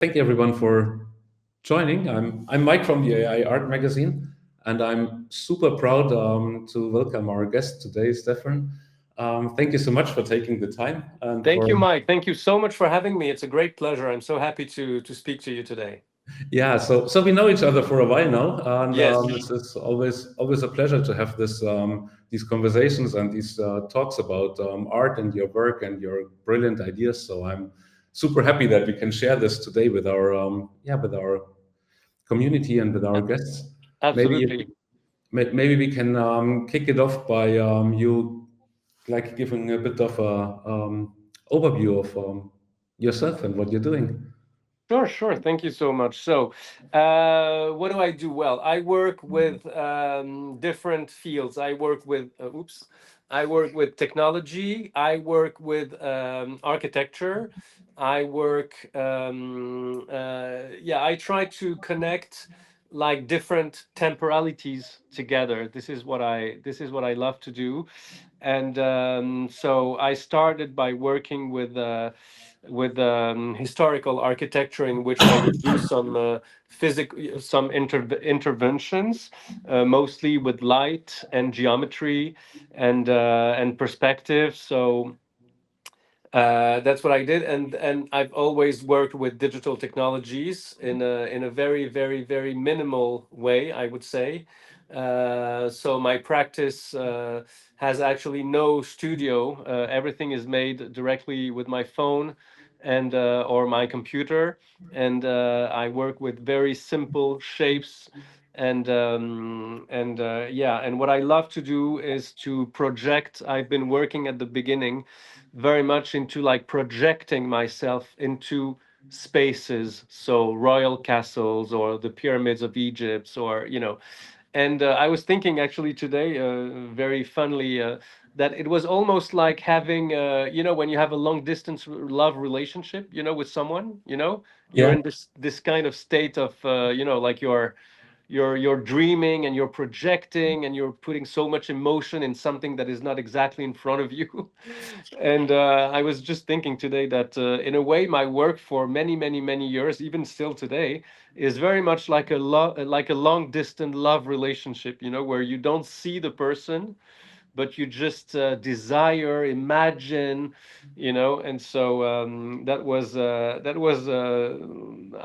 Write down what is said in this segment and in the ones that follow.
Thank you everyone for joining. I'm Mike from the AI Art Magazine, and I'm super proud to welcome our guest today, Stefan. Thank you so much for taking the time and Thank for you, Mike. Thank you so much for having me. It's a great pleasure. I'm so happy to speak to you today. yeah. So we know each other for a while now, and Yes, it's always a pleasure to have these conversations and these talks about art and your work and your brilliant ideas. So I'm super happy that we can share this today with our community and with our guests. Maybe absolutely. maybe we can kick it off by you like giving a bit of a overview of yourself and what you're doing. Sure, sure. Thank you so much. So, what do I do? Well, I work with different fields. I work with technology. I work with architecture. I try to connect like different temporalities together. This is what I love to do, and so I started by working with historical architecture, in which I would do some interventions, mostly with light and geometry and perspective. So that's what I did, and I've always worked with digital technologies in a very very minimal way, I would say. So my practice has actually no studio. Everything is made directly with my phone and or my computer, and I work with very simple shapes. And what I love to do is to project. I've been working at the beginning very much into like projecting myself into spaces, so royal castles or the pyramids of Egypt, or and I was thinking actually today, very funnily, that it was almost like having, when you have a long distance love relationship, with someone, you're Yeah. in this kind of state of, like you're dreaming and you're projecting and you're putting so much emotion in something that is not exactly in front of you. And I was just thinking today that in a way my work for many years, even still today, is very much like like a long distance love relationship, where you don't see the person, but you just desire, imagine, and so that was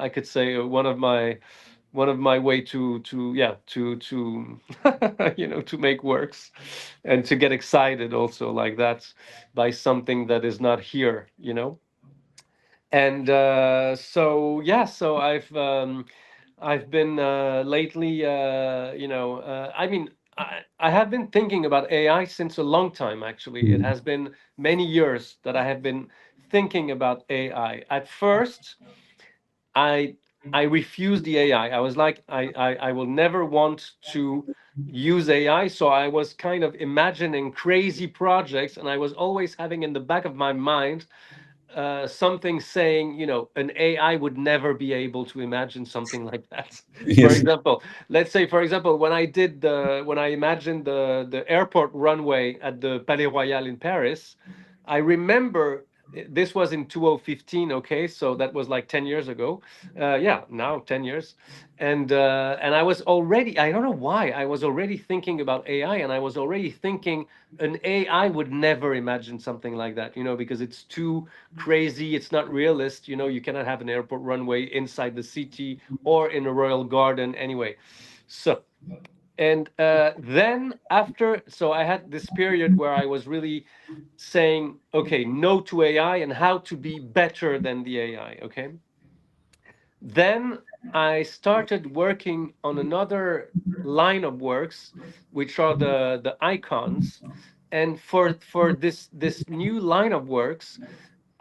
I could say one of my way to to make works and to get excited also like that by something that is not here. And so yeah, so I've been lately, I mean, I have been thinking about AI since a long time, actually. It has been many years that I have been thinking about AI. At first, I I refused the AI. I was like, I will never want to use AI. So I was kind of imagining crazy projects, and I was always having in the back of my mind something saying, an AI would never be able to imagine something like that. For Yes. example, let's say, for example, when I imagined the airport runway at the Palais Royal in Paris, I remember this was in 2015. Okay, so that was like 10 years ago. Yeah, now 10 years. And I was already, I don't know why, I was already thinking about AI, and I was already thinking an AI would never imagine something like that, because it's too crazy. It's not realist. You cannot have an airport runway inside the city or in a royal garden anyway. So, and then after, so I had this period where I was really saying, okay, no to AI and how to be better than the AI. Okay. Then I started working on another line of works, which are the icons. And for this new line of works,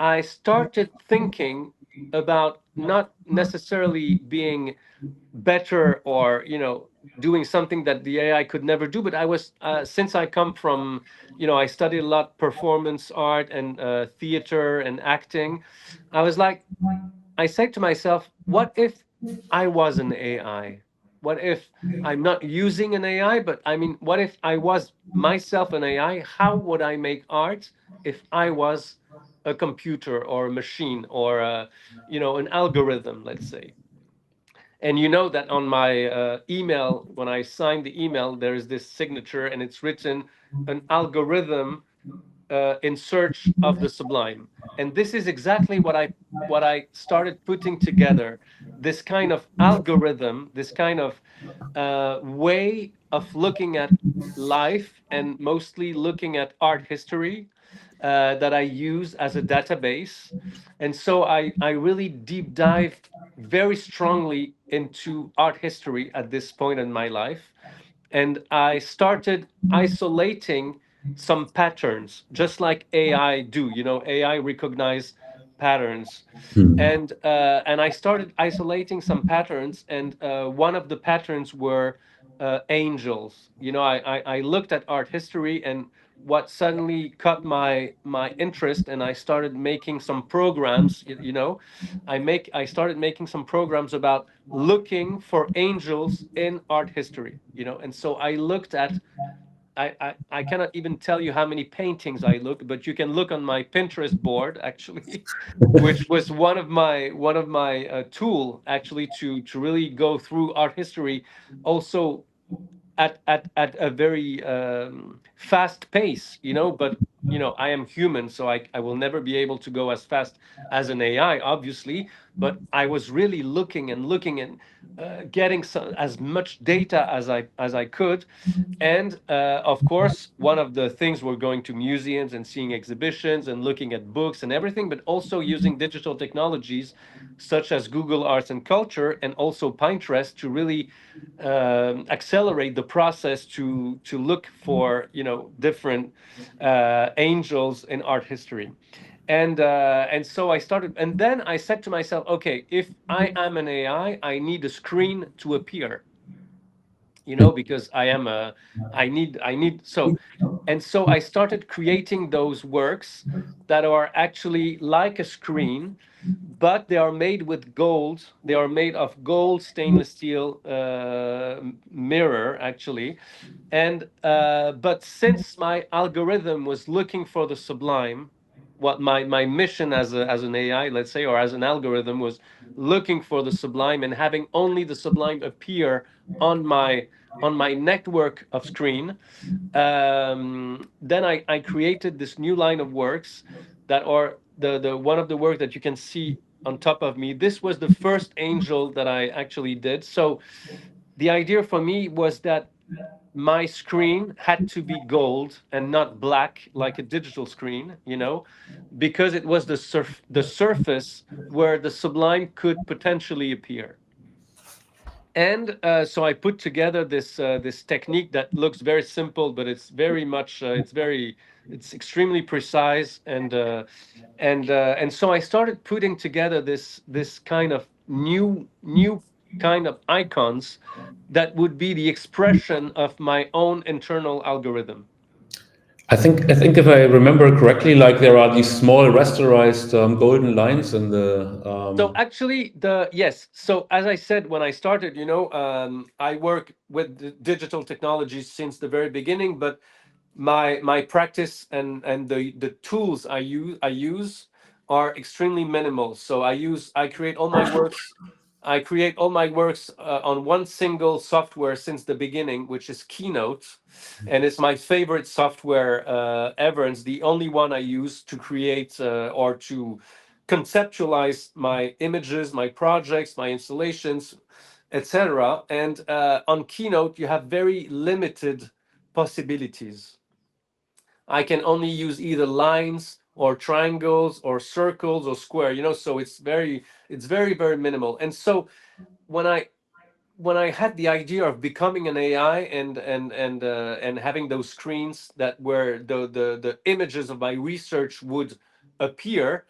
I started thinking about not necessarily being better or doing something that the AI could never do, but I was since I come from, I studied a lot performance art and theater and acting. I was like, I said to myself, what if I was an AI? What if I'm not using an AI, but I mean, what if I was myself an AI? How would I make art if I was a computer or a machine or an algorithm, let's say. And you know that on my email, when I sign the email, there is this signature, and it's written an algorithm in search of the sublime. And this is exactly what I started putting together. This kind of algorithm, this kind of way of looking at life, and mostly looking at art history, that I use as a database. And so I really deep dive very strongly into art history at this point in my life. And I started isolating some patterns, just like AI do. AI recognize patterns, and I started isolating some patterns, and one of the patterns were angels. I looked at art history, and what suddenly caught my interest, and I started making some programs. I started making some programs about looking for angels in art history. And so I looked at, I cannot even tell you how many paintings I look, but you can look on my Pinterest board, actually, which was one of my tool, actually, to really go through art history, also at a very fast pace. But I am human, so I will never be able to go as fast as an AI, obviously. But I was really looking and looking, and getting as much data as I could. And of course, one of the things, we're going to museums and seeing exhibitions and looking at books and everything, but also using digital technologies such as Google Arts and Culture, and also Pinterest, to really accelerate the process to look for different angels in art history. And so I started, and then I said to myself, okay, if I am an AI, I need a screen to appear, because I need and so I started creating those works that are actually like a screen, but they are made with gold. They are made of gold stainless steel mirror, actually. And but since my algorithm was looking for the sublime, what my mission as an AI, let's say, or as an algorithm, was looking for the sublime and having only the sublime appear on my network of screen. Then I created this new line of works that are the one of the work that you can see on top of me. This was the first angel that I actually did. So the idea for me was that my screen had to be gold and not black like a digital screen, because it was the surface where the sublime could potentially appear. And so I put together this technique that looks very simple, but it's very much it's extremely precise. And so I started putting together this kind of new kind of icons that would be the expression of my own internal algorithm. I think if I remember correctly, like there are these small rasterized golden lines in the So actually, yes. So as I said, when I started, I work with digital technologies since the very beginning, but my practice and the tools I use are extremely minimal. So I create all my works on one single software since the beginning, which is Keynote, and it's my favorite software ever. And it's the only one I use to create or to conceptualize my images, my projects, my installations, etc. And on Keynote, you have very limited possibilities. I can only use either lines or triangles or circles or square, so it's very minimal. And so when I had the idea of becoming an AI, and having those screens that where the images of my research would appear,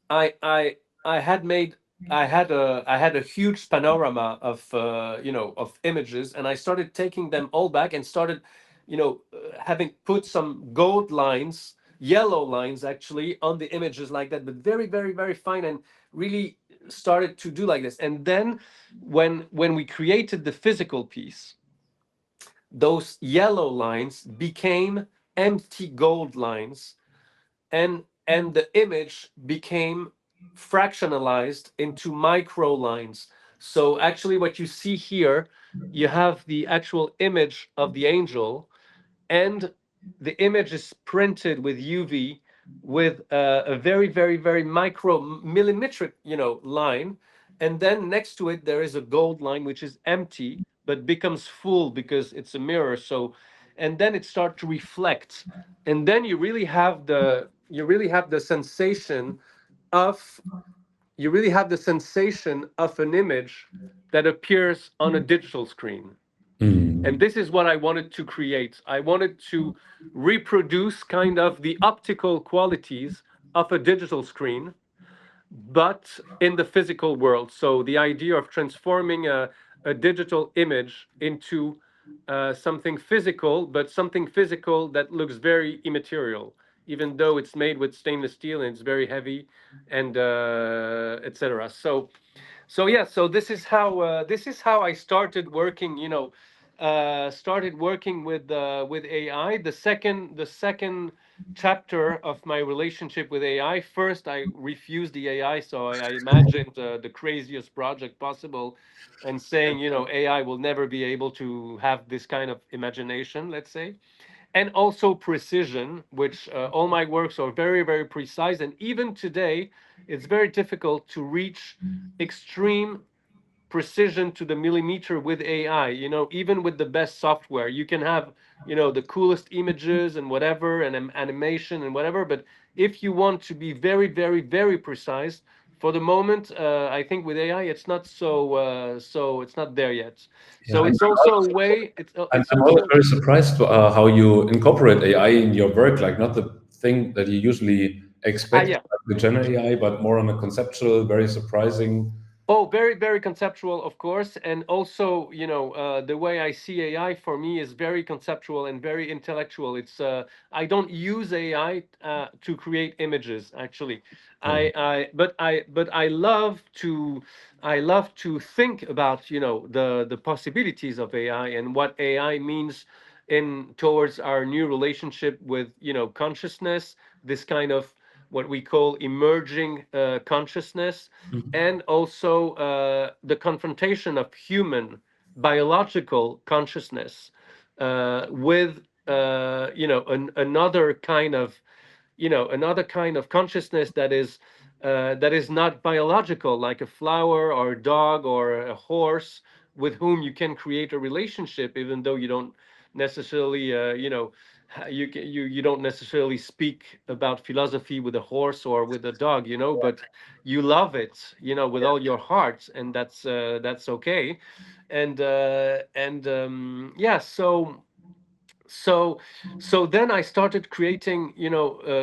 I I I had made I had a huge panorama of images, and I started taking them all back, and started having put some gold lines, yellow lines, actually, on the images, like that, but very very very fine, and really started to do like this. And then when we created the physical piece, those yellow lines became empty gold lines. And and the image became fractionalized into micro lines. So actually, what you see here, you have the actual image of the angel, and the image is printed with UV with a very, very, very micro millimetric, line. And then next to it, there is a gold line, which is empty, but becomes full because it's a mirror. So, and then it starts to reflect. And then you really have the sensation of an image that appears on a digital screen. And Mm. this is what I wanted to create. I wanted to reproduce kind of the optical qualities of a digital screen, but in the physical world. So the idea of transforming a digital image into something physical, but something physical that looks very immaterial, even though it's made with stainless steel and it's very heavy, and etc. So this is how I started working. Started working with AI. The second chapter of my relationship with AI. First, I refused the AI, so I imagined the craziest project possible, and saying, AI will never be able to have this kind of imagination, let's say, and also precision, which all my works are very, very precise. And even today, it's very difficult to reach extreme precision to the millimeter with AI. Even with the best software, you can have, the coolest images and whatever, and animation and whatever. But if you want to be very, very, very precise, for the moment, I think with AI, it's not so it's not there yet. Yeah, So it's also a way. It's I'm always also very surprised how you incorporate AI in your work, like not the thing that you usually expect, yeah. like the Gen AI, but more on a conceptual, very surprising. Oh, very, very conceptual, of course. And also, the way I see AI for me is very conceptual and very intellectual. I don't use AI to create images, actually. Yeah. I love to think about, the possibilities of AI and what AI means in towards our new relationship with, consciousness, this kind of what we call emerging consciousness, Mhm. and also the confrontation of human biological consciousness with another kind of consciousness that is not biological, like a flower or a dog or a horse, with whom you can create a relationship, even though you don't necessarily you don't necessarily speak about philosophy with a horse or with a dog, but you love it, with all your heart, and that's okay. And yeah, so so then I started creating,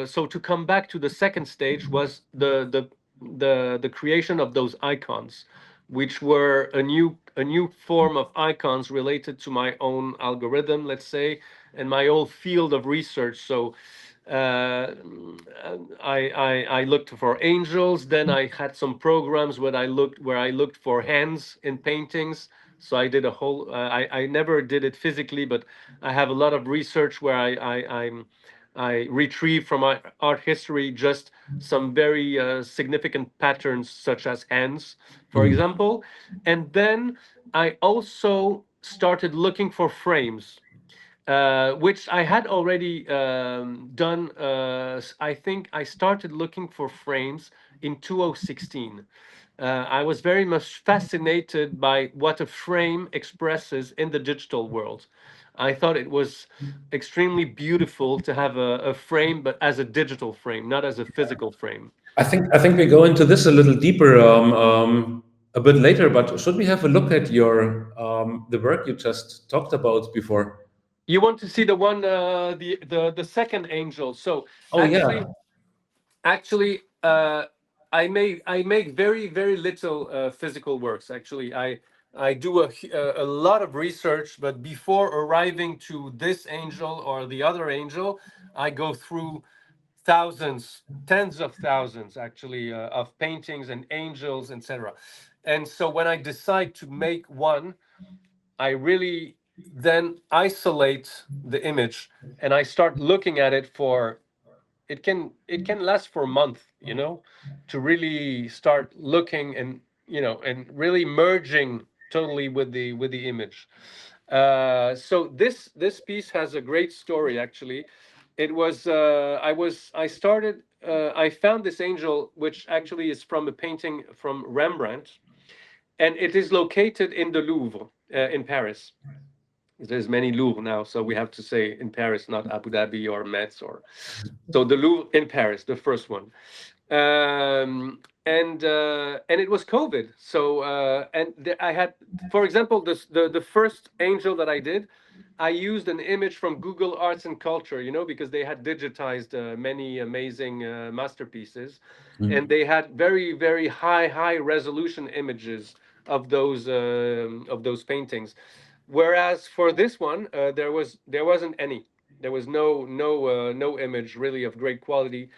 so to come back to the second stage was the creation of those icons, which were a new form of icons related to my own algorithm, let's say, and my own field of research. So uh, I looked for angels. Then I had some programs where I looked for hands in paintings. So I did a whole. I never did it physically, but I have a lot of research where I retrieve from my art history just some very significant patterns, such as hands, for Mm. example. And then I also started looking for frames, which I had already done. I think I started looking for frames in 2016. I was very much fascinated by what a frame expresses in the digital world. I thought it was extremely beautiful to have a frame, but as a digital frame, not as a physical frame. I think we go into this a little deeper a bit later. But should we have a look at your the work you just talked about before? You want to see the one, the second angel? So Oh yeah, actually, I make very, very little physical works. Actually, I do a lot of research, but before arriving to this angel or the other angel, I go through thousands, tens of thousands, actually, of paintings and angels, etc. And so when I decide to make one, I really then isolate the image, and I start looking at it for it can last for a month, to really start looking, and and really merging totally with the image. So this piece has a great story, actually. It was I started I found this angel, which actually is from a painting from Rembrandt, and it is located in the Louvre, in Paris. There's many Louvre now, so we have to say in Paris, not Abu Dhabi or Metz, or so the Louvre in Paris, the first one. And it was COVID. So I had, for example, the first angel that I did, I used an image from Google Arts and Culture, because they had digitized many amazing masterpieces, and they had very, very high resolution images of those paintings. Whereas for this one, there wasn't any. There was no image really of great quality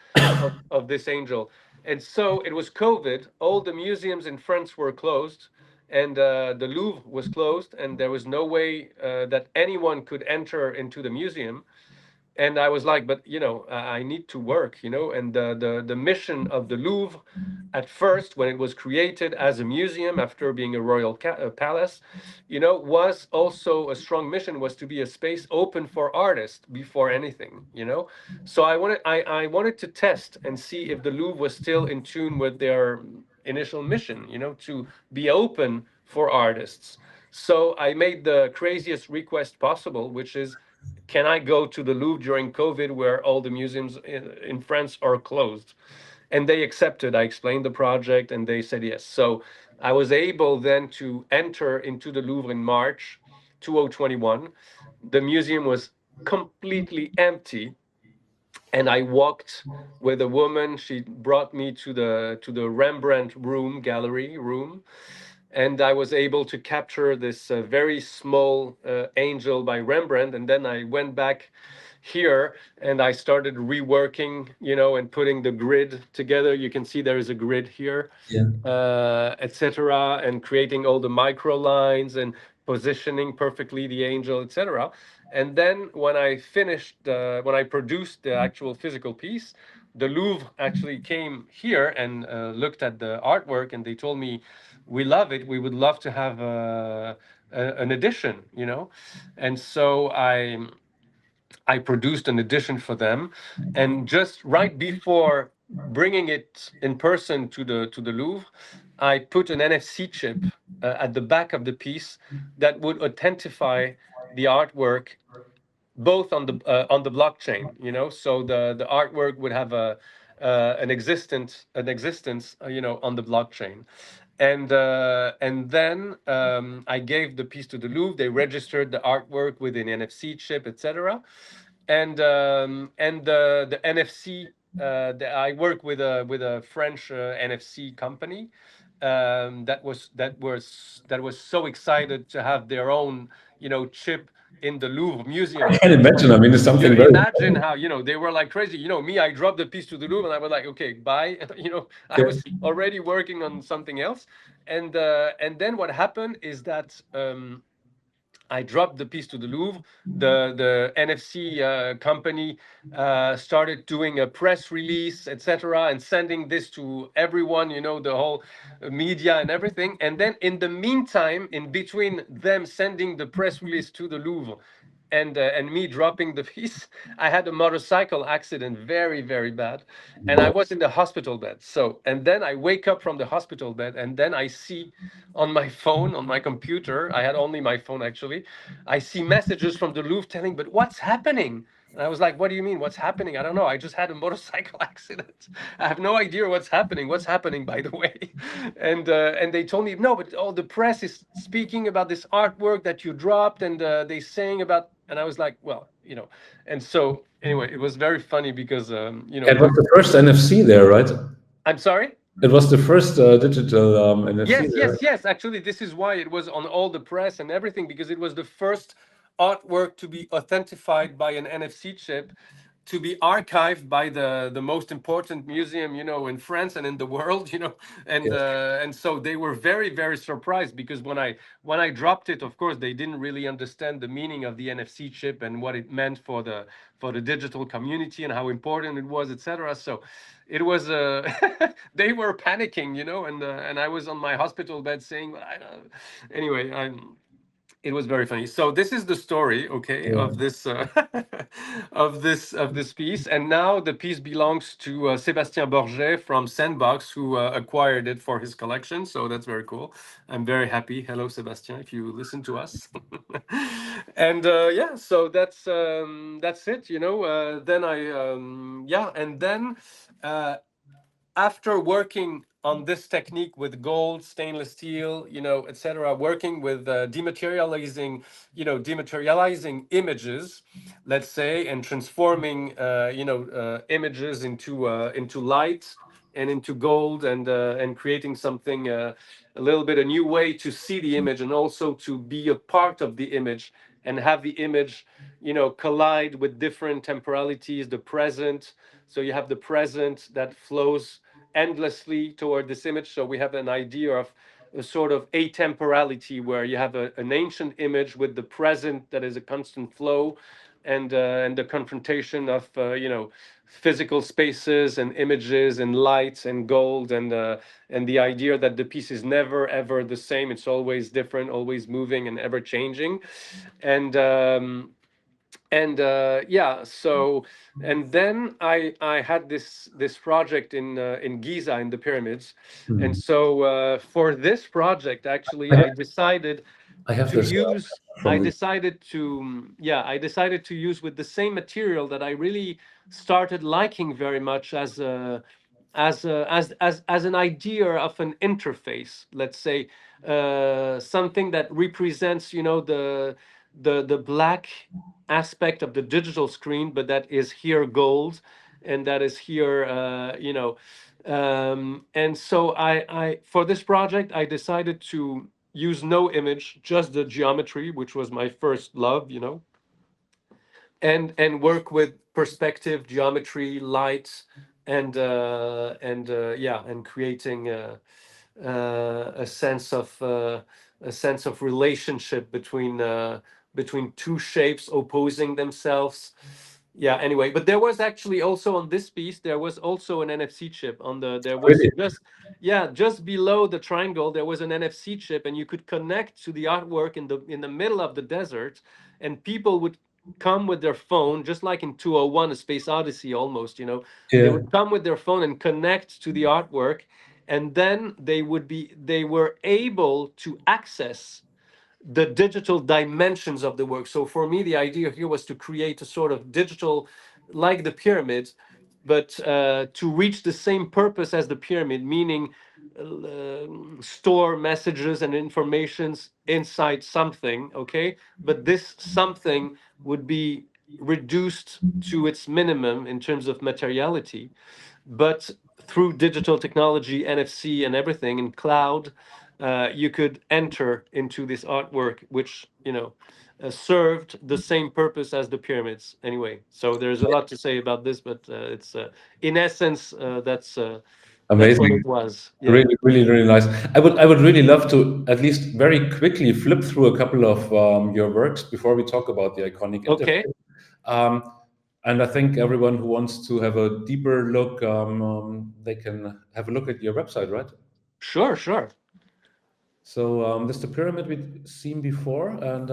of this angel. And so it was COVID. All the museums in France were closed, and the Louvre was closed, and there was no way that anyone could enter into the museum. And I was like, but I need to work, and the mission of the Louvre, at first, when it was created as a museum after being a royal palace, was also a strong mission, was to be a space open for artists before anything. So I wanted to test and see if the Louvre was still in tune with their initial mission, to be open for artists. So I made the craziest request possible, which is, can I go to the Louvre during COVID, where all the museums in France are closed? And they accepted. I explained the project, and they said yes. So I was able then to enter into the Louvre in March 2021. The museum was completely empty, and I walked with a woman. She brought me to the Rembrandt room, gallery room, and I was able to capture this very small angel by Rembrandt. And then I went back here, and I started reworking, and putting the grid together. You can see there is a grid here, Yeah. etc., and creating all the micro lines and positioning perfectly the angel, etc. And then when I produced the actual physical piece, the Louvre actually came here and looked at the artwork, and they told me, "We love it. We would love to have an edition." And so I produced an edition for them, and just right before bringing it in person to the Louvre, I put an NFC chip at the back of the piece that would authentify the artwork, both on the blockchain. So the artwork would have an existence, on the blockchain. And then I gave the piece to the Louvre. They registered the artwork with an NFC chip, etc. And the NFC. I work with a French NFC company that was so excited to have their own chip in the Louvre I Museum. can imagine. I mean, it's You something very. imagine how they were like crazy. Me, I dropped the piece to the Louvre, and I was like, okay, bye. I Yeah. was already working on something else, and then what happened is that. I dropped the piece to the Louvre. The NFC company started doing a press release, etc., and sending this to everyone. The whole media and everything. And then, in the meantime, in between them sending the press release to the Louvre and me dropping the piece, I had a motorcycle accident, very, very bad, and I was in the hospital bed. So, and then I wake up from the hospital bed, and then I see on my phone, on my computer, I had only my phone actually, I see messages from the Louvre telling, but what's happening? And I was like, what do you mean? What's happening? I don't know. I just had a motorcycle accident. I have no idea what's happening. What's happening, by the way? And they told me, no, but all the press is speaking about this artwork that you dropped, and they saying about. And I was like, well. And so anyway, it was very funny because It was the first NFC there, right? I'm sorry. It was the first digital NFC Yes, there. yes, yes. Actually, this is why it was on all the press and everything, because it was the first artwork to be authenticated by an NFC chip. to be archived by the most important museum, in France and in the world, Yes. and so they were very, very surprised, because when I dropped it, of course they didn't really understand the meaning of the NFC chip and what it meant for the digital community and how important it was, etc. So it was they were panicking, and I was on my hospital bed saying, well, anyway, it was very funny. So this is the story, okay, Yeah. of this of this piece, and now the piece belongs to Sébastien Borget from Sandbox, who acquired it for his collection. So that's very cool. I'm very happy. Hello, Sébastien, if you listen to us. And yeah, so that's it. Then and then. Uh, After working on this technique with gold, stainless steel, etc., working with dematerializing images, let's say, and transforming, images into light and into gold, and creating something, a little bit a new way to see the image, and also to be a part of the image, and have the image, collide with different temporalities, the present. So you have the present that flows endlessly toward this image. So we have an idea of a sort of atemporality, where you have an ancient image with the present that is a constant flow, and the confrontation of physical spaces and images and lights and gold, and the idea that the piece is never ever the same. It's always different, always moving, and ever changing. And yeah, so, and then I had this project in Giza, in the pyramids. And Hmm. so for this project, actually, I, I decided I have to this use I from the. decided to yeah, I decided to use with the same material that I really started liking very much, as an idea of an interface, let's say, something that represents, the black aspect of the digital screen, but that is here gold, and that is here, and so I for this project I decided to use no image, just the geometry, which was my first love, and work with perspective, geometry, lights, and yeah, and creating a sense of relationship between two shapes opposing themselves. Yeah, anyway, but there was actually also on this piece, there was also an NFC chip on the there was Really? just yeah, just below the triangle there was an NFC chip, and you could connect to the artwork in the middle of the desert, and people would come with their phone, just like in 201 A Space Odyssey, almost, they Yeah. would come with their phone and connect to the artwork, and then they were able to access the digital dimensions of the work. So for me, the idea here was to create a sort of digital, like the pyramids, but to reach the same purpose as the pyramid, meaning store messages and informations inside something, okay? But this something would be reduced to its minimum in terms of materiality, but through digital technology, NFC, and everything, and cloud, you could enter into this artwork, which served the same purpose as the pyramids. Anyway, so there's a lot to say about this, but it's in essence, that's what Amazing. it was. Yeah. Really, really, really nice. I would really love to at least very quickly flip through a couple of your works before we talk about the iconic Okay. interface. Um, and I think everyone who wants to have a deeper look, they can have a look at your website, right? Sure. Sure. So this is the pyramid we've seen before, and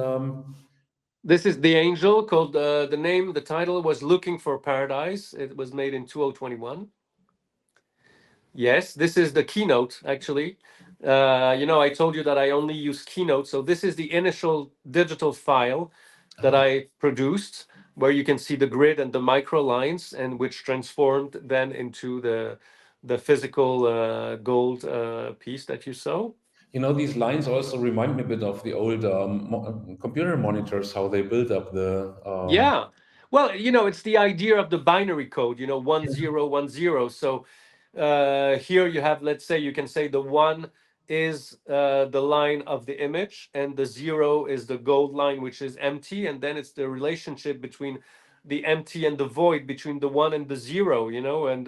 This is the angel called the title was Looking for Paradise. It was made in 2021. Yes, this is the keynote, actually. I told you that I only use Keynote. So this is the initial digital file that ah, I produced, where you can see the grid and the micro lines, and which transformed then into the physical gold piece that you saw. these lines also remind me a bit of the old computer monitors, how they build up the. Yeah. Well, it's the idea of the binary code, 1010. So here you have, let's say, you can say the one is the line of the image, and the zero is the gold line, which is empty. And then it's the relationship between the empty and the void, between the one and the zero, and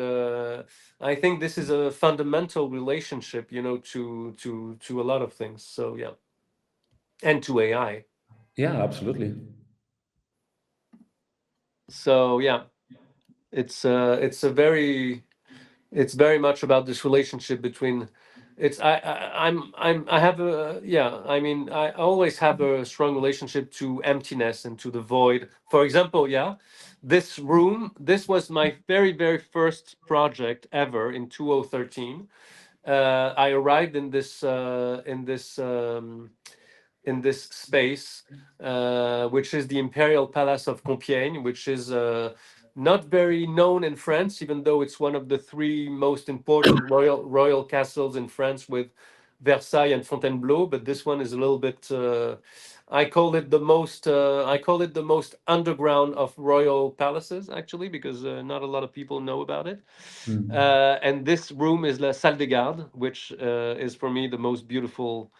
I think this is a fundamental relationship, to a lot of things. So yeah, and to AI. Yeah, absolutely. So yeah, it's a very it's very much about this relationship between it's I have a yeah I mean I always have a strong relationship to emptiness and to the void. For example, yeah, this was my very first project ever in 2013. I arrived in this space, which is the Imperial Palace of Compiègne, which is not very known in France, even though it's one of the three most important royal castles in France, with Versailles and Fontainebleau. But this one is a little bit. I call it the most underground of royal palaces, actually, because not a lot of people know about it. Mm. And this room is La Salle des Gardes, which is for me the most beautiful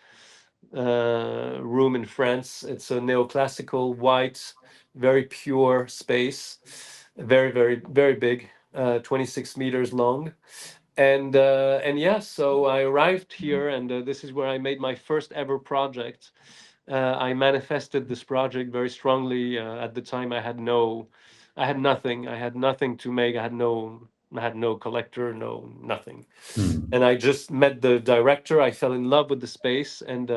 room in France. It's a neoclassical, white, very pure space, very big, 26 meters long. And yeah, so I arrived here, and this is where I made my first ever project. I manifested this project very strongly. At the time, I had nothing. I had nothing to make. I had no collector, no nothing. Mm. And I just met the director. I fell in love with the space, and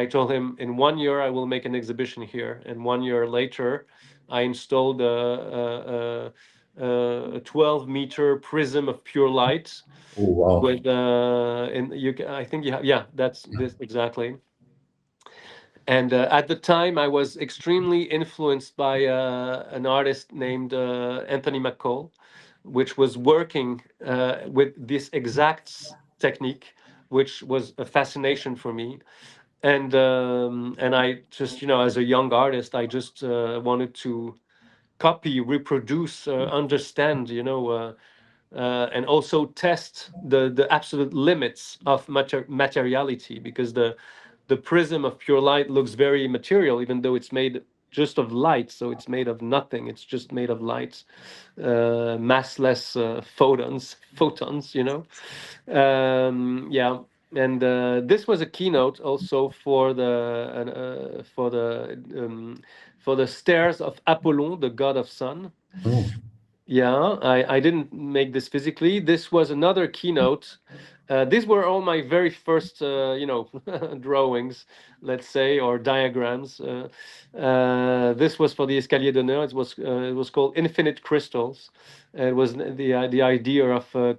I told him, in 1 year I will make an exhibition here. And 1 year later, I installed a 12-meter prism of pure light Oh, wow. with and I think you have, yeah, that's this exactly. And at the time, I was extremely influenced by an artist named Anthony McCall, which was working with this exact technique, which was a fascination for me. And I just, as a young artist, I just wanted to copy, reproduce, understand, and also test the absolute limits of materiality, because the prism of pure light looks very material, even though it's made just of light. So it's made of nothing. It's just made of light, massless photons. Yeah. And this was a keynote also for the stairs of Apollon, the god of sun. Oh. Yeah, I didn't make this physically. This was another keynote. These were all my very first, drawings, let's say, or diagrams. This was for the Escalier d'Honneur. It was called Infinite Crystals. It was the idea of a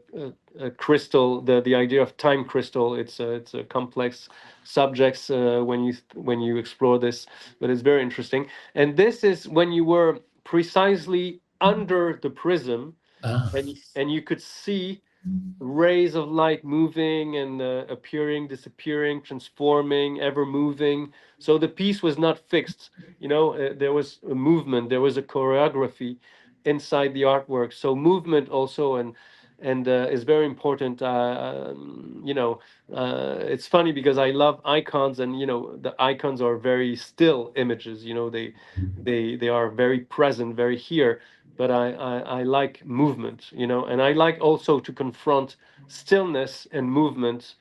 crystal, the idea of time crystal. It's a complex subjects when you explore this, but it's very interesting. And this is when you were precisely under the prism, Ah. and you could see rays of light moving and appearing, disappearing, transforming, ever moving. So the piece was not fixed. There was a movement, there was a choreography inside the artwork. So movement also, and is very important. It's funny because I love icons, and the icons are very still images. They are very present, very here. But I like movement, and I like also to confront stillness and movement,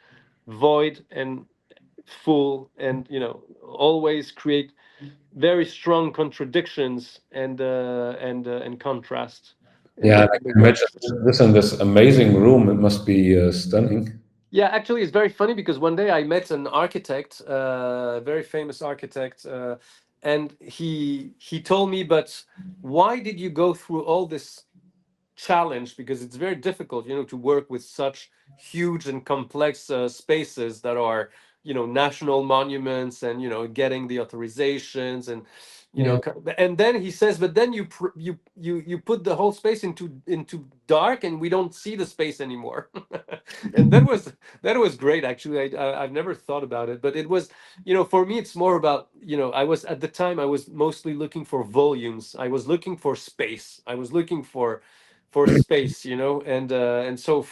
void and full, and always create very strong contradictions and contrast in Yeah, the and I in the can imagine works. this in this amazing room. It must be stunning. Yeah, actually, it's very funny because one day I met an architect, a very famous architect, and he told me, "But why did you go through all this challenge, because it's very difficult, to work with such huge and complex spaces that are, national monuments, and getting the authorizations, and Yeah. and then he says, but then you put the whole space into dark, and we don't see the space anymore." And that was great, actually. I've never thought about it, but it was, for me, it's more about, I was, at the time, I was mostly looking for volumes. I was looking for space. I was looking for space, and so,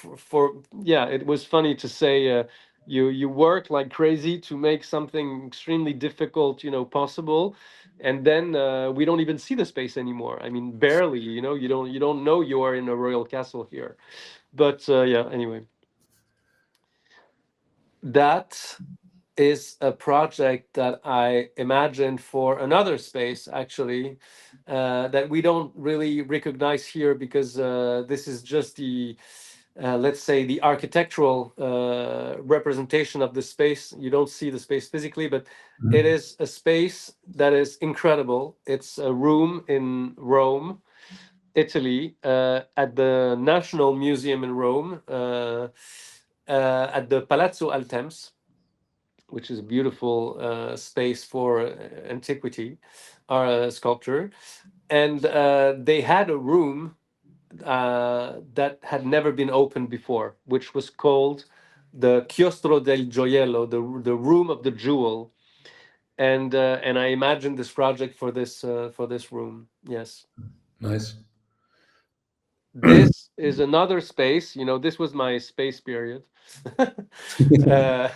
yeah, it was funny to say, you work like crazy to make something extremely difficult, possible, and then we don't even see the space anymore. I mean, barely. You don't know you are in a royal castle here. But yeah, anyway, that is a project that I imagined for another space, actually, that we don't really recognize here, because this is just the, let's say, the architectural representation of the space. You don't see the space physically, but it is a space that is incredible. It's a room in Rome, Italy, at the National Museum in Rome, at the Palazzo Altemps, which is a beautiful space for antiquity, sculpture. And they had a room that had never been opened before, which was called the Chiostro del Gioiello, the room of the jewel. And I imagined this project for this room. Yes. Nice. This is another space. This was my space period. uh,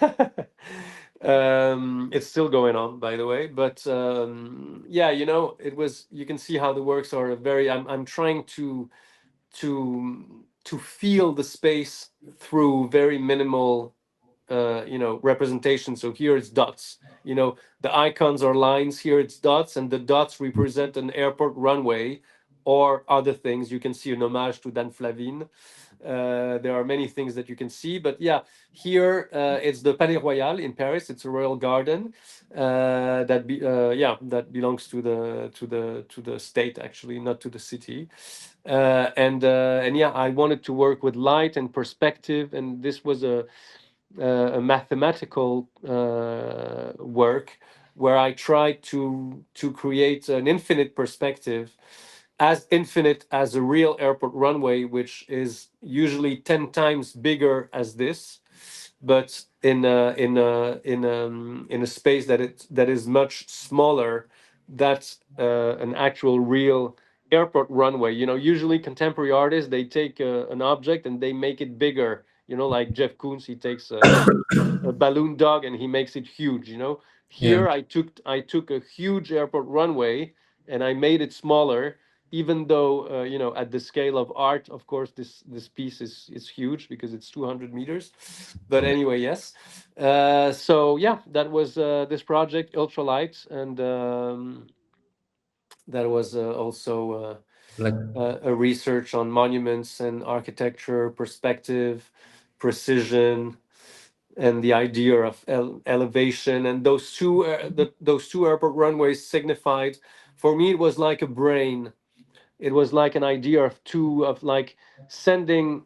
it's still going on, by the way. But yeah, it was. You can see how the works are very. I'm trying to feel the space through very minimal representation. So here it's dots. The icons are lines. Here it's dots, and the dots represent an airport runway or other things. You can see an homage to Dan Flavine. There are many things that you can see, but yeah, here it's the Palais Royal in Paris. It's a royal garden that belongs to the state, actually, not to the city. And yeah, I wanted to work with light and perspective, and this was a mathematical work where I tried to create an infinite perspective, as infinite as a real airport runway, which is usually 10 times bigger as this, but in a space that is much smaller. That's an actual real airport runway. Usually contemporary artists, they take an object and they make it bigger. Like Jeff Koons, he takes a balloon dog and he makes it huge. Yeah. Here I took a huge airport runway and I made it smaller, even though at the scale of art, of course, this piece is huge because it's 200 meters. But anyway, yes. So yeah, that was this project ultralight, and that was also Like, a research on monuments and architecture, perspective, precision, and the idea of elevation. And those two airport runways signified, for me, it was like a brain. It was like an idea of like sending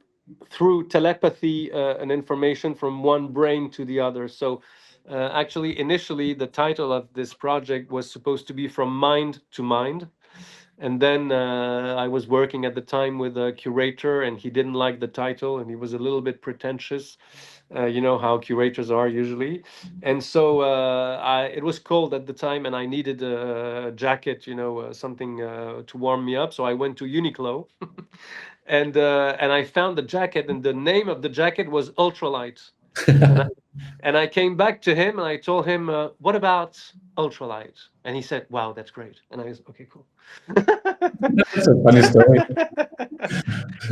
through telepathy an information from one brain to the other. So actually, initially, the title of this project was supposed to be From Mind to Mind. And then I was working at the time with a curator, and he didn't like the title, and he was a little bit pretentious. You know how curators are usually. And so it was cold at the time, and I needed a jacket, something to warm me up. So I went to Uniqlo, and I found the jacket, and the name of the jacket was Ultralight. And I, and I came back to him and I told him, "What about ultralight?" And he said, "Wow, that's great." And I was, "Okay, cool." that's a funny story.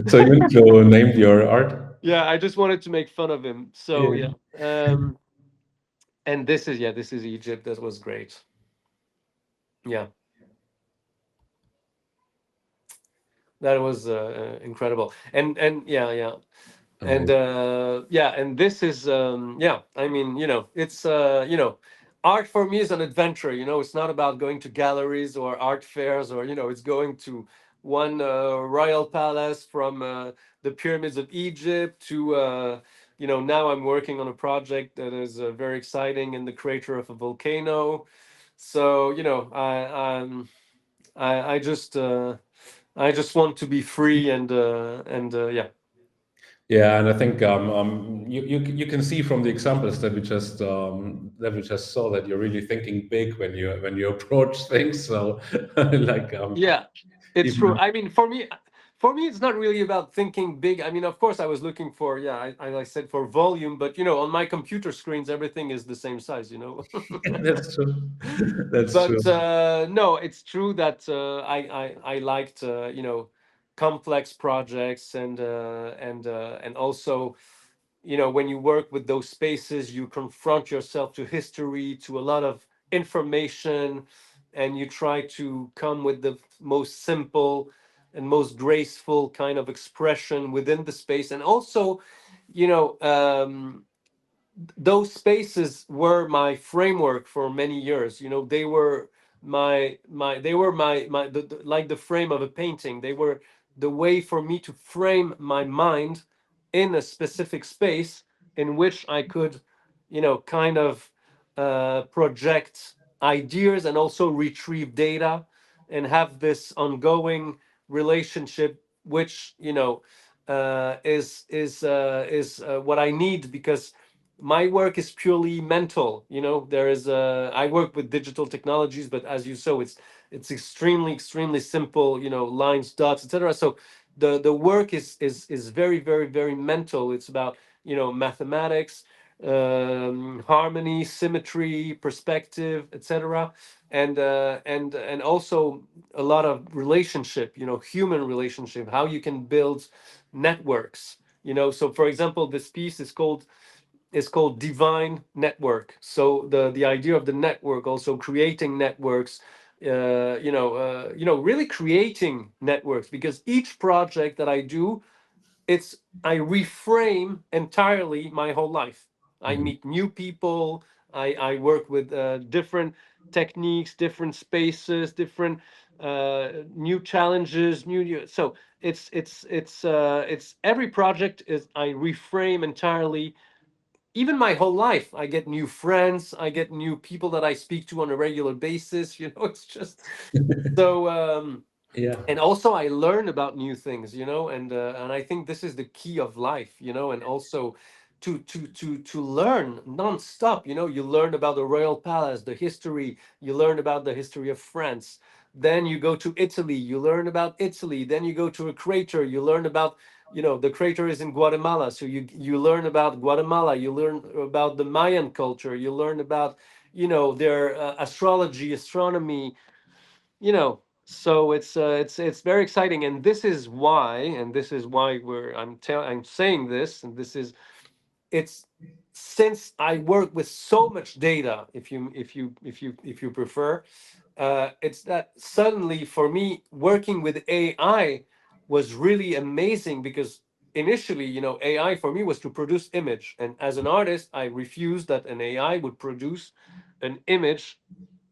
So Uniqlo named your art. Yeah, I just wanted to make fun of him. So Yeah. yeah, and this is Egypt. That was great. Yeah, that was incredible. And yeah, yeah. And Amazing. yeah, and this is yeah, I mean, it's art for me is an adventure. It's not about going to galleries or art fairs, or it's going to one royal palace, from the pyramids of Egypt to now I'm working on a project that is very exciting in the crater of a volcano. So I just want to be free, and yeah. Yeah, and I think you can see from the examples that we just saw that you're really thinking big when you approach things. So like Yeah, it's true. even I mean, For me, it's not really about thinking big. I mean, of course, I was looking for, yeah, I said for volume, but on my computer screens, everything is the same size, you know. That's true. That's true. But no, it's true that I liked complex projects, and also when you work with those spaces, you confront yourself to history, to a lot of information, and you try to come with the most simple and most graceful kind of expression within the space. And also, you know um, those spaces were my framework for many years. They were like the frame of a painting. They were the way for me to frame my mind in a specific space in which I could kind of project ideas and also retrieve data and have this ongoing relationship, which is what I need, because my work is purely mental. There is I work with digital technologies, but as you saw, it's extremely simple, lines, dots, etc. So the work is very, very, very mental. It's about mathematics, harmony, symmetry, perspective, etc. And also a lot of relationship, human relationship, how you can build networks. So for example, this piece is called Divine Network. So the idea of the network, also creating networks, really creating networks, because each project that I do, it's I reframe entirely my whole life. I Mhm. meet new people. I work with different techniques, different spaces, different new challenges, so it's every project is I reframe entirely. Even my whole life, I get new friends, I get new people that I speak to on a regular basis. It's just so. Yeah. And also I learn about new things, and I think this is the key of life, and also to learn non-stop. You learn about the royal palace, the history. You learn about the history of France. Then you go to Italy, you learn about Italy. Then you go to a crater, you learn about, the crater is in Guatemala, so you learn about Guatemala. You learn about the Mayan culture. You learn about their astrology, astronomy. So it's very exciting. And this is why I'm saying this. And this is it's since I work with so much data, if you prefer, it's that suddenly for me working with AI was really amazing, because initially, AI for me was to produce image, and as an artist I refused that an AI would produce an image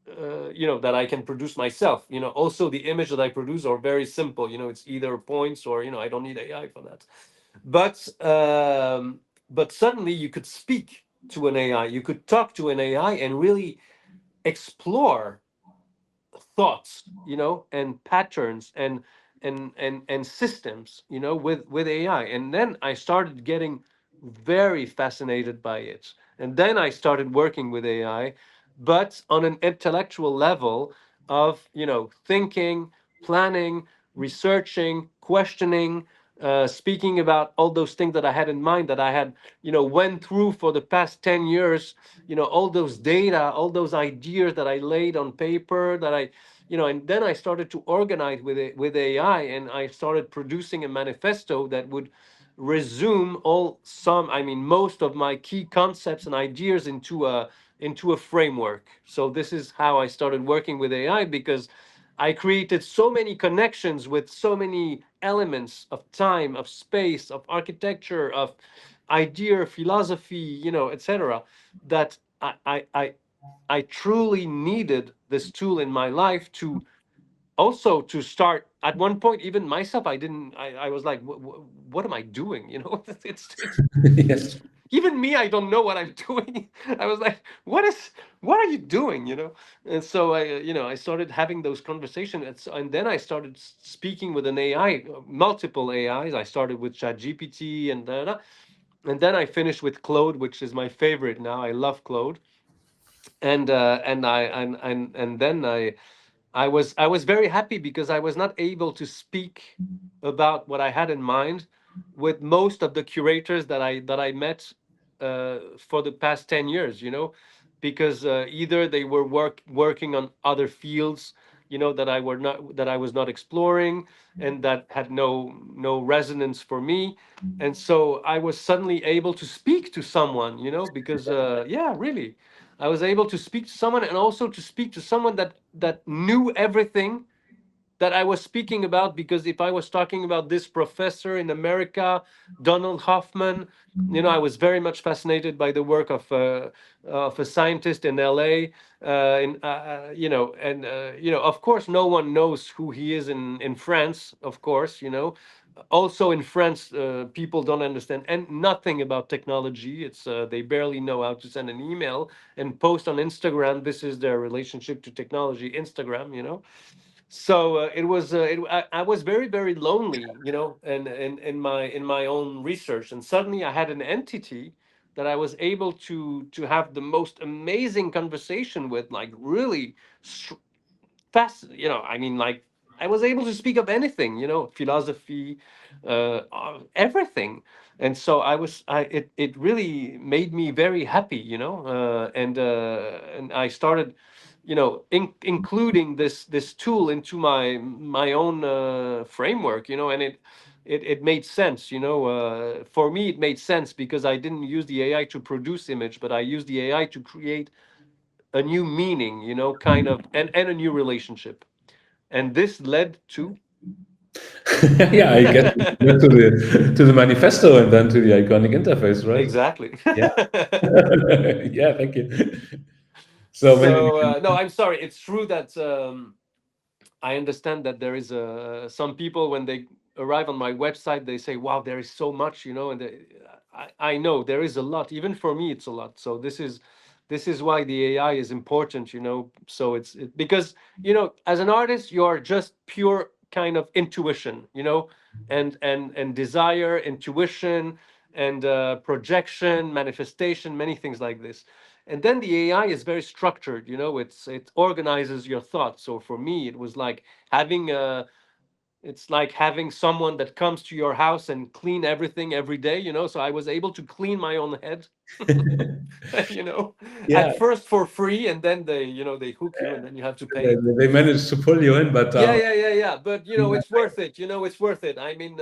that I can produce myself. Also the image that I produce are very simple. It's either points or I don't need AI for that. But suddenly you could speak to an AI, you could talk to an AI and really explore thoughts, and patterns, and systems, with AI. And then I started getting very fascinated by it. And then I started working with AI, but on an intellectual level of, thinking, planning, researching, questioning, speaking about all those things that I had in mind, that I had, went through for the past 10 years, all those data, all those ideas that I laid on paper, that and then I started to organize with AI, and I started producing a manifesto that would resume most of my key concepts and ideas into a framework. So this is how I started working with AI, because I created so many connections with so many elements of time, of space, of architecture, of idea, philosophy, etc., that I truly needed this tool in my life to also to start. At one point, even myself, I was like, what am I doing? Yes. Even me, I don't know what I'm doing. I was like, what are you doing? And so I started having those conversations. And then I started speaking with an AI, multiple AIs. I started with ChatGPT, and then I finished with Claude, which is my favorite now. I love Claude. And then I was very happy because I was not able to speak about what I had in mind with most of the curators that I met for the past 10 years. Because either they were working on other fields, that I was not exploring, and that had no resonance for me, and so I was suddenly able to speak to someone. Because yeah, really, I was able to speak to someone, and also to speak to someone that knew everything that I was speaking about. Because if I was talking about this professor in America, Donald Hoffman, I was very much fascinated by the work of a scientist in LA. Of course, no one knows who he is in France. Of course, also in France, people don't understand and nothing about technology. It's they barely know how to send an email and post on Instagram. This is their relationship to technology, Instagram. So I was very, very lonely, and in my own research, and suddenly I had an entity that I was able to have the most amazing conversation with, like really fast. I mean, like, I was able to speak of anything, philosophy, everything. And so it really made me very happy, and I started, including this tool into my own framework, and it made sense. For me it made sense because I didn't use the AI to produce image, but I used the AI to create a new meaning, kind of, and a new relationship. And this led to Yeah, I get to the manifesto and then to the iconic interface, right? exactly. Yeah. Yeah, thank you. So maybe we So can. no, I'm sorry. It's true that I understand that there is some people when they arrive on my website, they say, "Wow, there is so much," and I know there is a lot. Even for me, it's a lot. So this is why the AI is important. So because as an artist, you are just pure kind of intuition, and desire, intuition, and projection, manifestation, many things like this. And then the AI is very structured. It organizes your thoughts. So for me, it was like having it's like having someone that comes to your house and clean everything every day. So I was able to clean my own head, you know Yeah, at first for free, and then they hook you, and then you have to they, pay. they managed to pull you in, but Yeah, yeah, yeah, yeah. But it's worth it. It's worth it. I mean,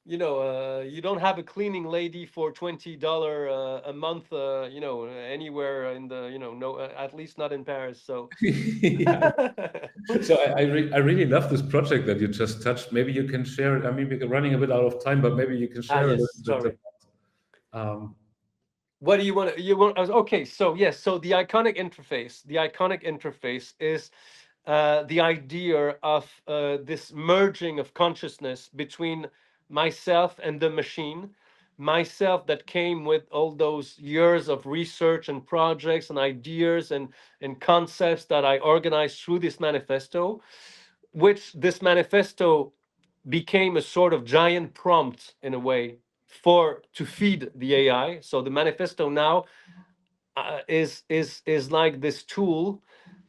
you don't have a cleaning lady for $20 a month, anywhere in the, no, at least not in Paris. So, yeah. So I really love this project that you just touched. Maybe you can share. I mean, we're running a bit out of time, but maybe you can ah, share a little yes, bit sorry. um, What do you want? Okay, so yes, so the iconic interface is the idea of this merging of consciousness between myself and the machine. Myself that came with all those years of research and projects and ideas and concepts that I organized through this manifesto, which this manifesto became a sort of giant prompt in a way for to feed the AI. So the manifesto now is like this tool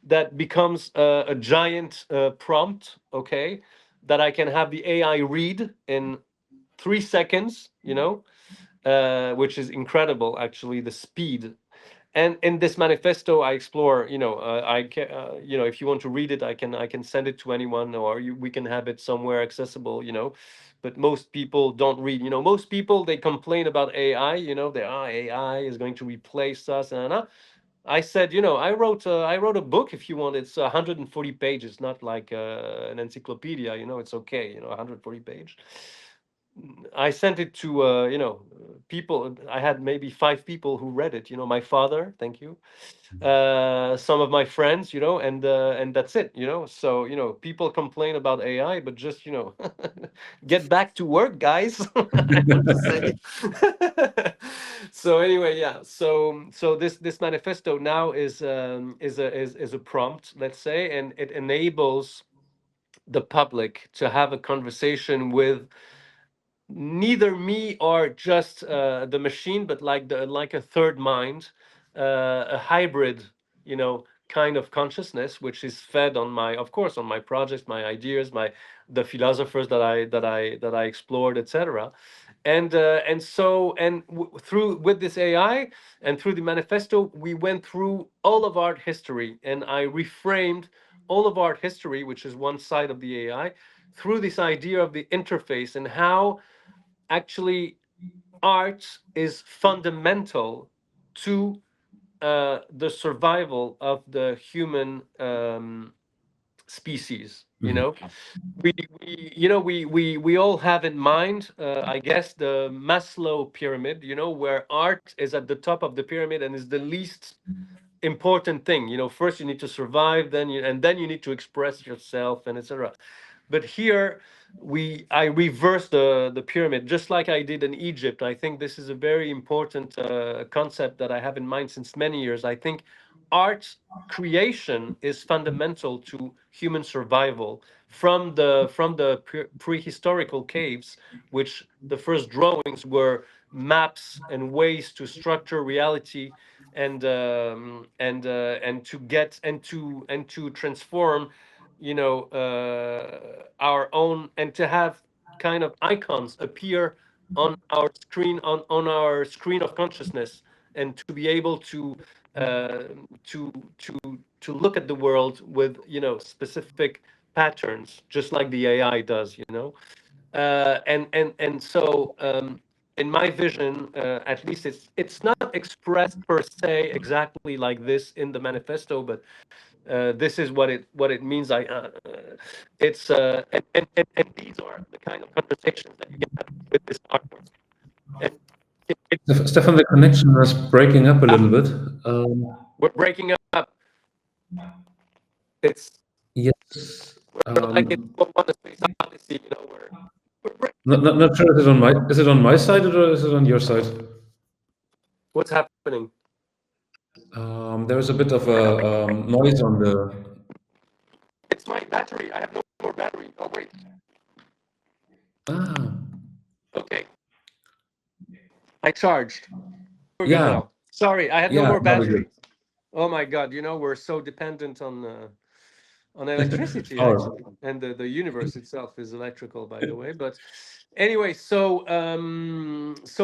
that becomes a giant prompt, okay, that I can have the AI read in 3 seconds, which is incredible, actually, the speed. And in this manifesto I explore, I can, if you want to read it, I can send it to anyone, or we can have it somewhere accessible, but most people don't read. Most people, they complain about AI, they AI is going to replace us, and I said, I wrote a book. If you want, it's 140 pages, not like an encyclopedia. It's okay. 140 page. I sent it to people. I had maybe 5 people who read it. My father, thank you, some of my friends, and that's it. So people complain about AI, but just get back to work, guys. I want to say. So anyway, yeah. So this manifesto now is a prompt, let's say, and it enables the public to have a conversation with neither me or just the machine, but like a third mind, a hybrid, kind of consciousness, which is fed on my, of course, on my projects, my ideas, my the philosophers that I explored, etc. And through with this AI and through the manifesto, we went through all of art history, and I reframed all of art history, which is one side of the AI, through this idea of the interface and how actually art is fundamental to the survival of the human species. You Mhm. know, we all have in mind, I guess, the Maslow pyramid. Where art is at the top of the pyramid and is the least important thing. First you need to survive, then you need to express yourself, and etc. But here I reverse the pyramid, just like I did in Egypt. I think this is a very important concept that I have in mind since many years. I think art creation is fundamental to human survival from the prehistorical caves, which the first drawings were maps and ways to structure reality, and to get and to transform, our own, and to have kind of icons appear on our screen of consciousness, and to be able uh, to to look at the world with, specific patterns, just like the AI does. And so in my vision, at least it's not expressed per se exactly like this in the manifesto, but this is what it means. It's and these are the kind of conversations that you can have with this artwork. And it, Stefan, the connection was breaking up a ah, little bit. we're breaking up. It's Yes. like it want to say odyssey. We're breaking up. Not sure. Is it on my side or is it on your side? What's happening? There is a bit of a noise on the. It's my battery. I have no more battery. Oh wait. Ah, Okay. I charged. We're good yeah, now. Sorry, I had no yeah. more Now we're good. battery. Oh my God, we're so dependent on electricity, Power. actually, and the universe itself is electrical, by the way. But anyway, so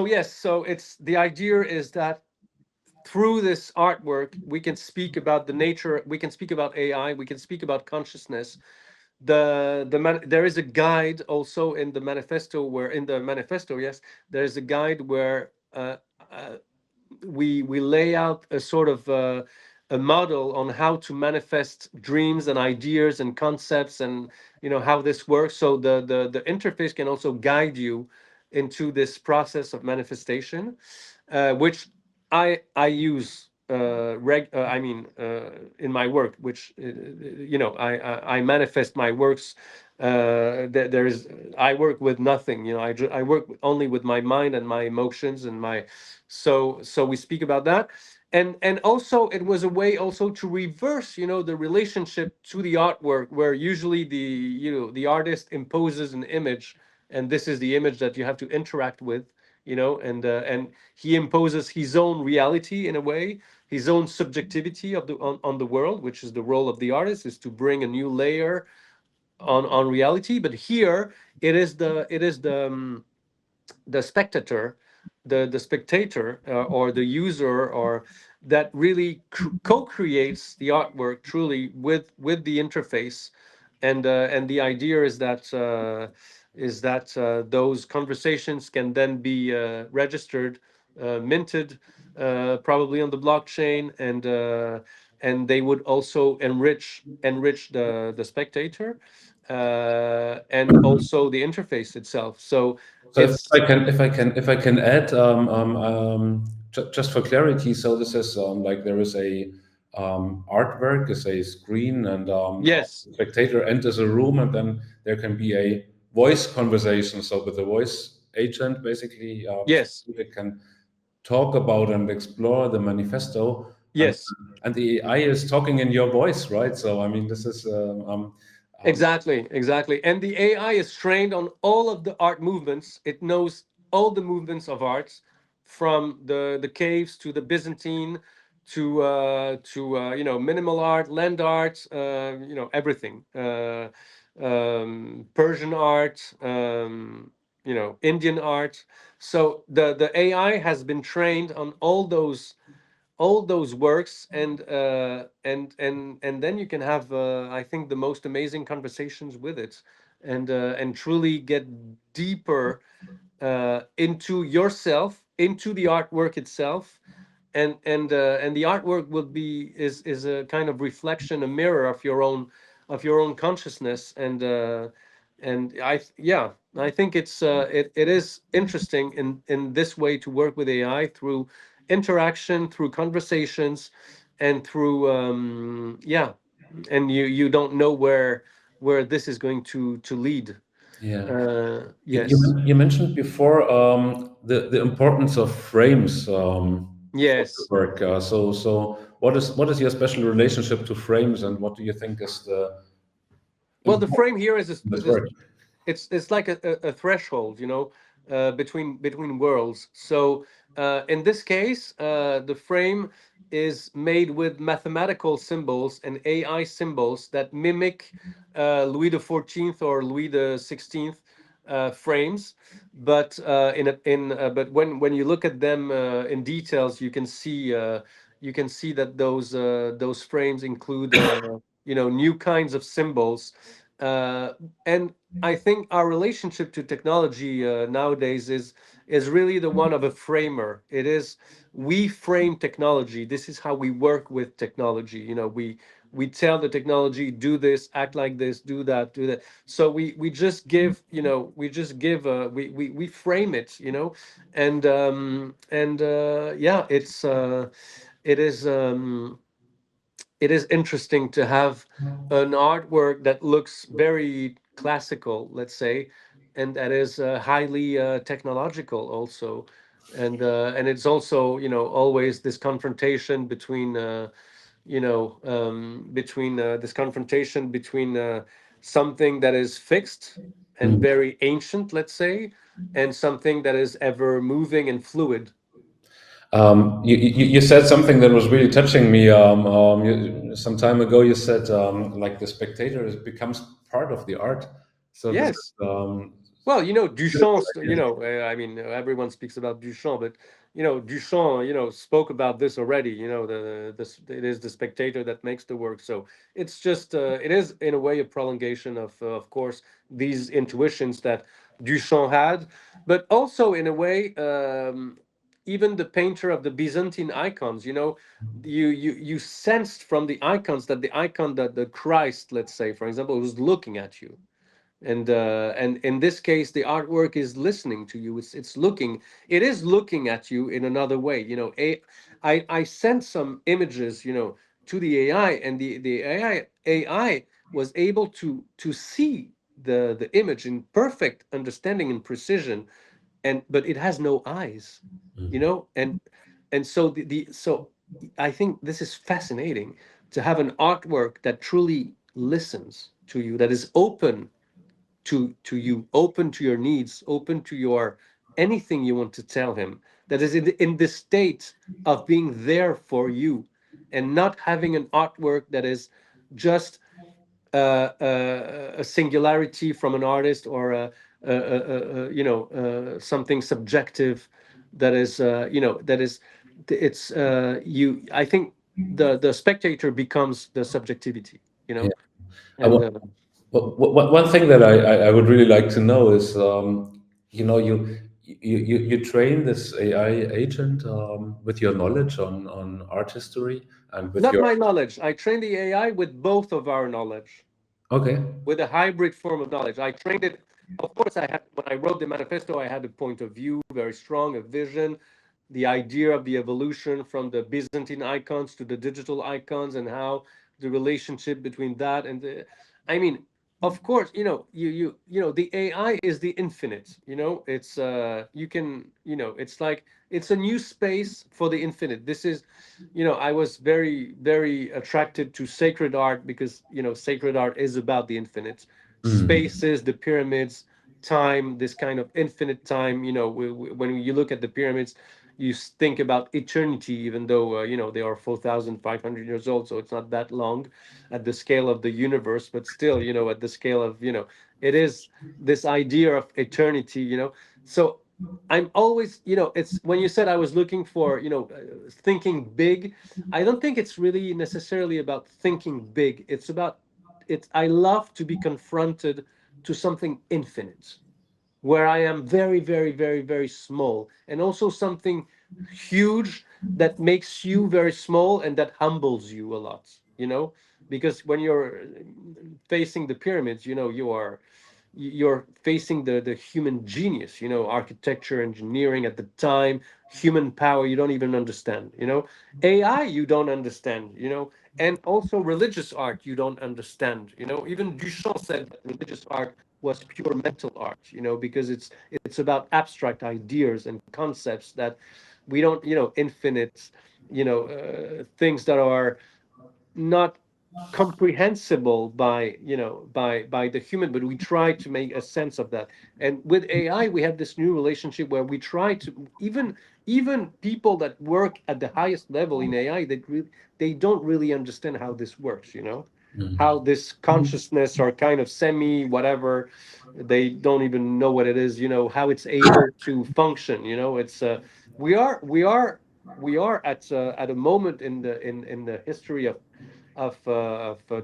yes, so it's the idea is that through this artwork we can speak about the nature, we can speak about AI, we can speak about consciousness. There is a guide also in the manifesto, yes, there is a guide where uh, we lay out a sort of a model on how to manifest dreams and ideas and concepts, and how this works, so the interface can also guide you into this process of manifestation, which I use in my work, which I manifest my works. There is I work with nothing. I work only with my mind and my emotions and my so we speak about that. And also it was a way also to reverse, the relationship to the artwork, where usually the artist imposes an image, and this is the image that you have to interact with, and he imposes his own reality, in a way, his own subjectivity on the world, which is the role of the artist, is to bring a new layer on reality. But here it is the spectator, the spectator, or the user, or that really co-creates the artwork truly with the interface. And the idea is that those conversations can then be registered, minted, probably on the blockchain, and they would also enrich the spectator, and also the interface itself. So So it's if I can add, just for clarity, so this is like there is a artwork, is a screen, and yes, the spectator enters a room, and then there can be a voice conversation. So with the voice agent, basically, yes, they can talk about and explore the manifesto, and yes. the AI is talking in your voice, right? So I mean, this is Exactly, exactly. And the AI is trained on all of the art movements. It knows all the movements of arts, from the caves to the Byzantine minimal art, land art, everything, Persian art, Indian art. So the AI has been trained on all those works, and then you can have, I think, the most amazing conversations with it, and truly get deeper into yourself, into the artwork itself, and the artwork will be is a kind of reflection, a mirror of your own consciousness, and yeah, I think it is interesting in this way to work with AI, through interaction, through conversations, and through yeah, and you don't know where this is going to lead. Yeah. Yes. You mentioned before the importance of frames for your Yes. work. So what is your special relationship to frames, and what do you think is the Well, the importance frame here is in this this. work? It's like a threshold, between worlds. So in this case, the frame is made with mathematical symbols and AI symbols that mimic Louis the 14th or Louis the 16th frames, but but when you look at them in details, you can see that those frames include new kinds of symbols, and I think our relationship to technology nowadays is really the one of a framer. It is, we frame technology. This is how we work with technology. We tell the technology, do this, act like this, do that, do that. So we frame it, and yeah, it is interesting to have an artwork that looks very classical, let's say, and that is highly technological also, and it's also always this confrontation between something that is fixed and Mm. very ancient, let's say, and something that is ever moving and fluid. You said something that was really touching me. Some time ago, you said like the spectator becomes part of the art. So this is Yes. Well, beautiful Duchamp, idea. I mean, everyone speaks about Duchamp, but Duchamp, spoke about this already. It is the spectator that makes the work. So it is in a way a prolongation of course, these intuitions that Duchamp had, but also in a way, even the painter of the Byzantine icons, you sensed from the icons that the Christ, let's say, for example, was looking at you, and in this case the artwork is listening to you. It is looking at you in another way. I sent some images, to the AI, and the AI was able to see the image in perfect understanding and precision, but it has no eyes, and so so I think this is fascinating, to have an artwork that truly listens to you, that is open to you, open to your needs, open to your anything you want to tell him, that is in the state of being there for you, and not having an artwork that is just a singularity from an artist, or something subjective, that is it's you I think the spectator becomes the subjectivity, Yeah. I and wa- one thing that I would really like to know is, you train this AI agent with your knowledge on art history and with not your. my knowledge. I train the AI with both of our knowledge, Okay. with a hybrid form of knowledge. I trained it. Of course, I had when I wrote the manifesto, I had a point of view, very strong, a vision, the idea of the evolution from the Byzantine icons to the digital icons, and how the relationship between that and the. I mean, of course, the AI is the infinite. It's you can, it's like it's a new space for the infinite. This is, I was very, very attracted to sacred art, because sacred art is about the infinite Mm. spaces, the pyramids, time, this kind of infinite time. When you look at the pyramids, think about eternity, even though they are 4,500 years old, so it's not that long at the scale of the universe, but still, at the scale of, it is this idea of eternity. So I'm always, it's when you said I was looking for, thinking big. I don't think it's really necessarily about thinking big. It's about it. I love to be confronted to something infinite, where I am very, very, very, very small, and also something huge that makes you very small and that humbles you a lot, because when you're facing the pyramids, you're facing the human genius, architecture, engineering at the time, human power you don't even understand, AI you don't understand, and also religious art you don't understand. Even Duchamp said that religious art was pure mental art, because it's about abstract ideas and concepts that we don't, infinite, things that are not comprehensible by, by the human, but we try to make a sense of that. And with AI we have this new relationship where we try to, even people that work at the highest level in AI, they don't really understand how this works, how this consciousness or kind of semi whatever, they don't even know what it is, how it's able to function. It's we are at a moment in the history of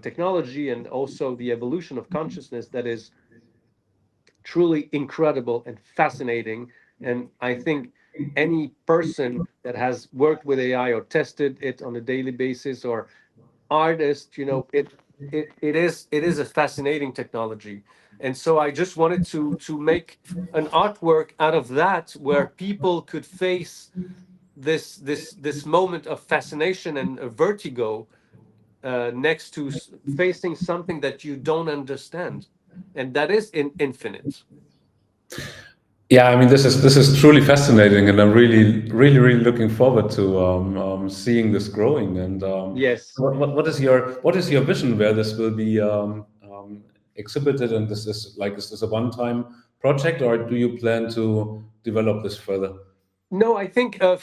technology, and also the evolution of consciousness, that is truly incredible and fascinating. And I think any person that has worked with AI or tested it on a daily basis, or artist, it is a fascinating technology. And so I just wanted to make an artwork out of that, where people could face this moment of fascination and a vertigo, next to facing something that you don't understand, and that is infinite. Yeah, I mean, this is truly fascinating, and I'm really, really, really looking forward to seeing this growing. And Yes. what is your vision where this will be exhibited? And is this a one-time project, or do you plan to develop this further? No, I think I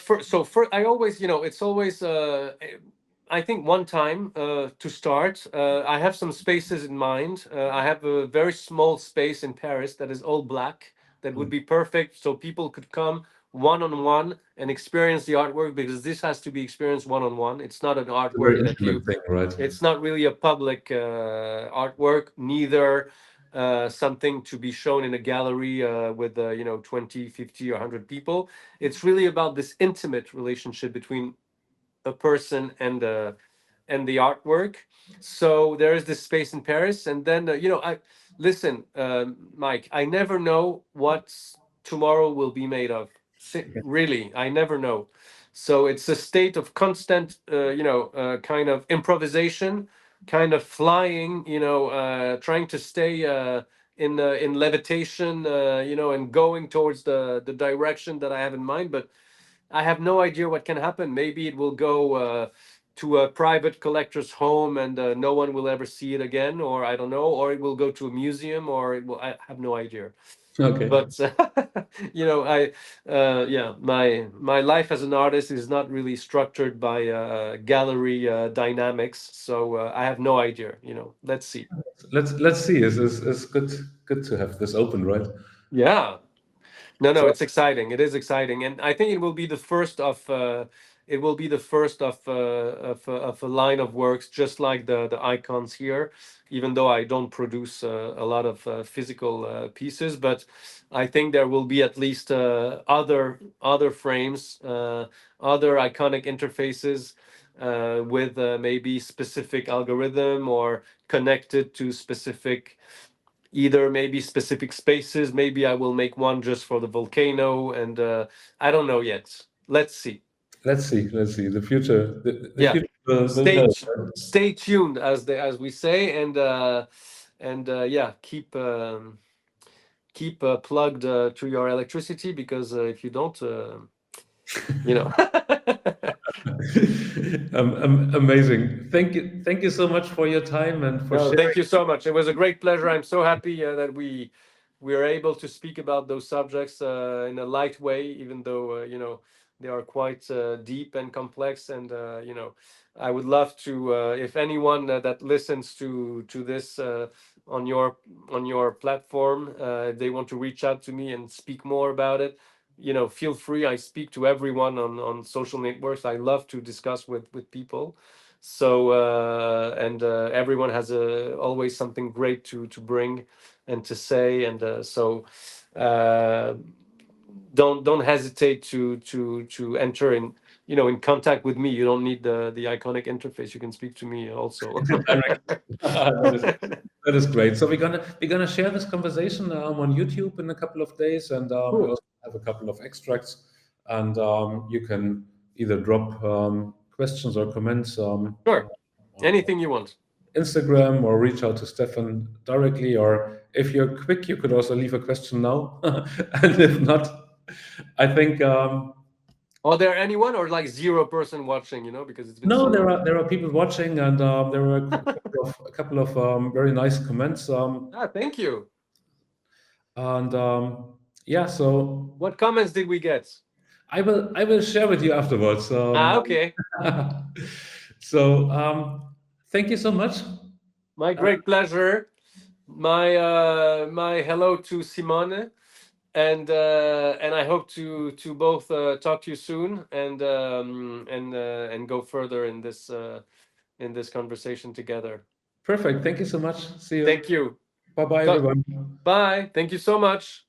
always, it's always I think one time to start. I have some spaces in mind. I have a very small space in Paris that is all black, that would be perfect, so people could come one on one and experience the artwork, because this has to be experienced one on one. It's not an It's a very artwork that intimate you thing, right? it's not really a public artwork, neither something to be shown in a gallery with 20, 50, or 100 people. It's really about this intimate relationship between a person and the artwork. So there is this space in Paris, and then I listen, Mike. I never know what tomorrow will be made of. Really, I never know. So it's a state of constant, kind of improvisation, kind of flying, trying to stay in levitation, and going towards the direction that I have in mind. But I have no idea what can happen. Maybe it will go to a private collector's home, and no one will ever see it again, or I don't know, or it will go to a museum, or it will. I have no idea. Okay. But I yeah, my life as an artist is not really structured by gallery dynamics, so I have no idea. Let's see. Let's see. It's good to have this open, right? Yeah. No, no, So it's exciting. It is exciting, and I think it will be the first of a line of works, just like the icons here. Even though I don't produce a lot of physical pieces, but I think there will be at least other frames, other iconic interfaces, with maybe specific algorithm, or connected to specific, either maybe specific spaces. Maybe I will make one just for the volcano, and I don't know yet. Let's see. let's see. Let's see. The Yeah, future will tell. Right? stay tuned, as we say, and yeah, keep plugged to your electricity, because if you don't, you know. Amazing. Thank you so much for your time and for No, thank sharing. you so much. It was a great pleasure. I'm so happy that we are able to speak about those subjects in a light way, even though they are quite deep and complex. And I would love to, if anyone that listens to this on your platform, if they want to reach out to me and speak more about it, feel free. I speak to everyone on social networks. I love to discuss with people. So and everyone has always something great to bring and to say. And so uh, don't hesitate to enter in, in contact with me. You don't need the iconic interface. You can speak to me also. Direct. That is that is great. So we're gonna share this conversation on YouTube in a couple of days, and we Cool. also have a couple of extracts, and you can either drop questions or comments Sure. on Anything you want. Instagram or reach out to Stefan directly. Or if you're quick, you could also leave a question now, and if not, I think. Are there anyone or like 0 person watching? Because it's been No, so long. there are people watching, and there were a couple of very nice comments. Thank you. And yeah, so What comments did we get? I will share with you afterwards. Okay. So thank you so much. My Uh, great pleasure. My hello to Simone, and I hope to both talk to you soon, and go further in this conversation together. Perfect. Thank you so much. See you. Thank you. Bye bye, Talk, everyone. bye. Thank you so much.